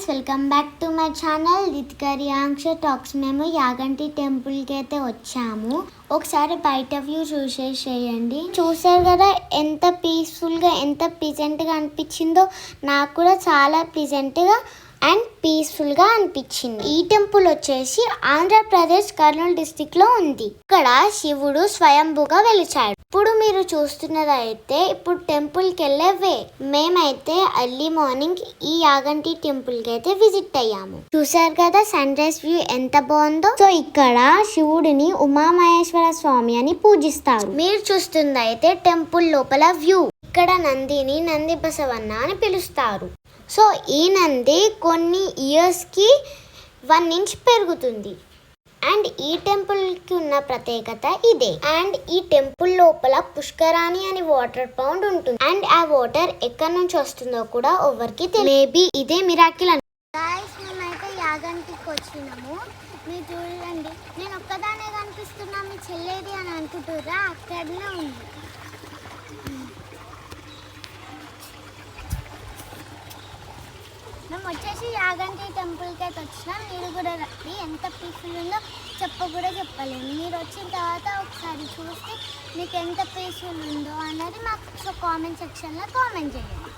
Welcome back to my channel రితికరియాంక్ష talks. మేము యాగంటి టెంపుల్కి అయితే వచ్చాము. ఒకసారి బయట వ్యూ చూసేసేయండి. చూసారు కదా ఎంత పీస్ఫుల్గా ఎంత ప్లెజెంట్గా అనిపించిందో. నాకు కూడా చాలా ప్లెజెంట్గా అండ్ పీస్ఫుల్గా అనిపించింది. ఈ టెంపుల్ వచ్చేసి ఆంధ్రప్రదేశ్ కర్నూలు డిస్టిక్లో ఉంది. ఇక్కడ శివుడు స్వయంభుగా వెలిచాడు. ఇప్పుడు మీరు చూస్తున్నదైతే ఇప్పుడు టెంపుల్కి వెళ్ళే వే. మేమైతే ఎర్లీ మార్నింగ్ ఈ యాగంటి టెంపుల్కి అయితే విజిట్ అయ్యాము. చూసారు కదా సన్ రైజ్ వ్యూ ఎంత బాగుందో. సో ఇక్కడ శివుడిని ఉమామహేశ్వర స్వామి అని పూజిస్తారు. మీరు చూస్తున్నదైతే టెంపుల్ లోపల వ్యూ. ఇక్కడ నందిని నంది బసవన్న అని పిలుస్తారు. సో ఈ నంది కొన్ని ఇయర్స్కి 1 ఇంచ్ పెరుగుతుంది. అండ్ ఈ టెంపుల్కి ఉన్న ప్రత్యేకత ఇదే. అండ్ ఈ టెంపుల్ లోపల పుష్కరాణి అని వాటర్ పౌండ్ ఉంటుంది. అండ్ ఆ వాటర్ ఎక్కడి నుంచి వస్తుందో కూడా ఎవరికి తెలియదు. మేబీ ఇదే మిరాకిల్ అని. మేమైతే యాగంటికి వచ్చినాము. మీరు చూడండి, నేను ఒక్కదానే కనిపిస్తున్నా, మీ చెల్లేది అని అనుకుంటుర్రా, అక్కడనే ఉంది. మేము వచ్చేసి యాగంటి టెంపుల్కి అయితే వచ్చినాం. మీరు కూడా రండి. ఎంత పీస్ఫుల్ ఉందో కూడా చెప్పలేము. మీరు వచ్చిన తర్వాత ఒకసారి చూస్తే మీకు ఎంత పీస్ఫుల్ ఉందో అన్నది మాకు కామెంట్ సెక్షన్లో కామెంట్ చేయండి.